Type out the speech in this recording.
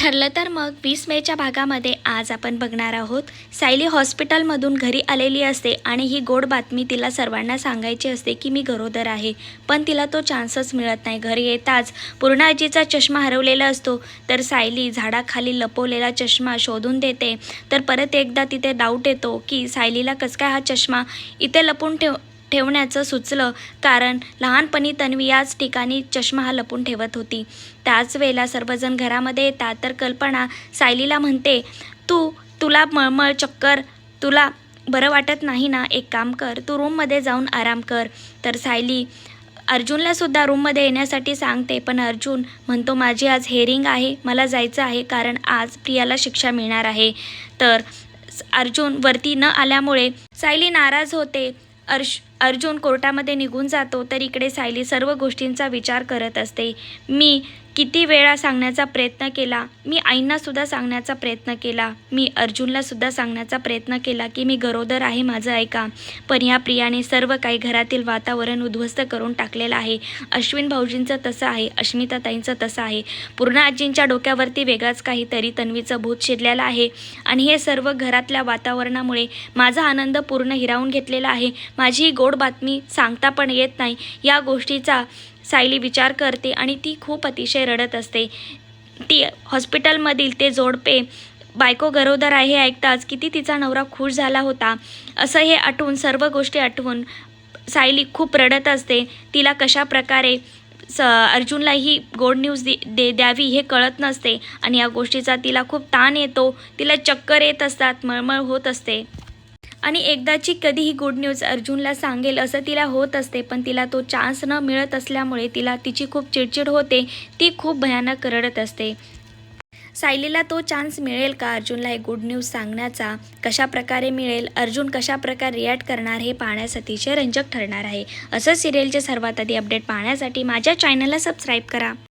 ठरलं तर मग 20 मेच्या भागामध्ये आज आपण बघणार आहोत। सायली हॉस्पिटलमधून घरी आलेली असते आणि ही गोड बातमी तिला सर्वांना सांगायची असते की मी गरोदर आहे, पण तिला तो चान्सच मिळत नाही। घरी येताच पूर्ण आजीचा चष्मा हरवलेला असतो, तर सायली झाडाखाली लपवलेला चष्मा शोधून देते। तर परत एकदा तिथे डाऊट येतो की सायलीला कसं काय हा चष्मा इथे लपून ठेवण्याचं सुचलं, कारण लहानपणी तन्वी याच ठिकाणी चष्मा हा लपून ठेवत होती। त्याच वेळेला सर्वजण घरामध्ये येतात, तर कल्पना सायलीला म्हणते, तुला मळमळ चक्कर, तुला बरं वाटत नाही ना, एक काम कर, तू रूममध्ये जाऊन आराम कर। तर सायली अर्जुनला सुद्धा रूममध्ये येण्यासाठी सांगते, पण अर्जुन म्हणतो माझी आज हेअरिंग आहे, मला जायचं आहे, कारण आज प्रियाला शिक्षा मिळणार आहे। तर अर्जुन वरती न आल्यामुळे सायली नाराज होते। अर्जुन कोर्टामध्ये निघून जातो, तर इकडे सायली सर्व गोष्टींचा विचार करत असते। मी किती वेळा सांगण्याचा प्रयत्न केला, मी आईंनासुद्धा सांगण्याचा प्रयत्न केला, मी अर्जुनलासुद्धा सांगण्याचा प्रयत्न केला की मी गरोदर आहे, माझं ऐका, पण या प्रियाने सर्व काही घरातील वातावरण उद्ध्वस्त करून टाकलेलं आहे। अश्विन भाऊजींचं तसं आहे, अस्मिताताईंचं तसं आहे, पूर्ण आजींच्या डोक्यावरती वेगळाच काहीतरी तन्वीचं भूत शिरलेलं आहे आणि हे सर्व घरातल्या वातावरणामुळे माझा आनंद पूर्ण हिरावून घेतलेला आहे। माझी गोड बातमी सांगता पण येत नाही। या गोष्टीचा सायली विचार करते आणि ती खूप अतिशय रडत असते। ती हॉस्पिटलमधील ते जोडपे बायको गरोदर आहे हे ऐकताच किती तिचा नवरा खुश झाला होता, असं हे आठवून, सर्व गोष्टी आठवून सायली खूप रडत असते। तिला कशा प्रकारे अर्जुनला ही गोड न्यूज द्यावी हे कळत नसते आणि या गोष्टीचा तिला खूप ताण येतो, तिला चक्कर येत असतात, मळमळ होत असते आणि एकदाची कधीही गुड न्यूज अर्जुनला सांगेल असं तिला होत असते, पण तिला तो चान्स न मिळत असल्यामुळे तिची खूप चिडचिड होते, ती खूप भयानक रडत असते। सायलीला तो चान्स मिळेल का अर्जुनला हे गुड न्यूज सांगण्याचा, कशा प्रकारे मिळेल, अर्जुन कशा प्रकारे रिॲक्ट करणार हे पाहण्यास अतिशय रंजक ठरणार आहे। असं सिरियलचे सर्वात आधी अपडेट पाहण्यासाठी माझ्या चॅनलला सबस्क्राईब करा।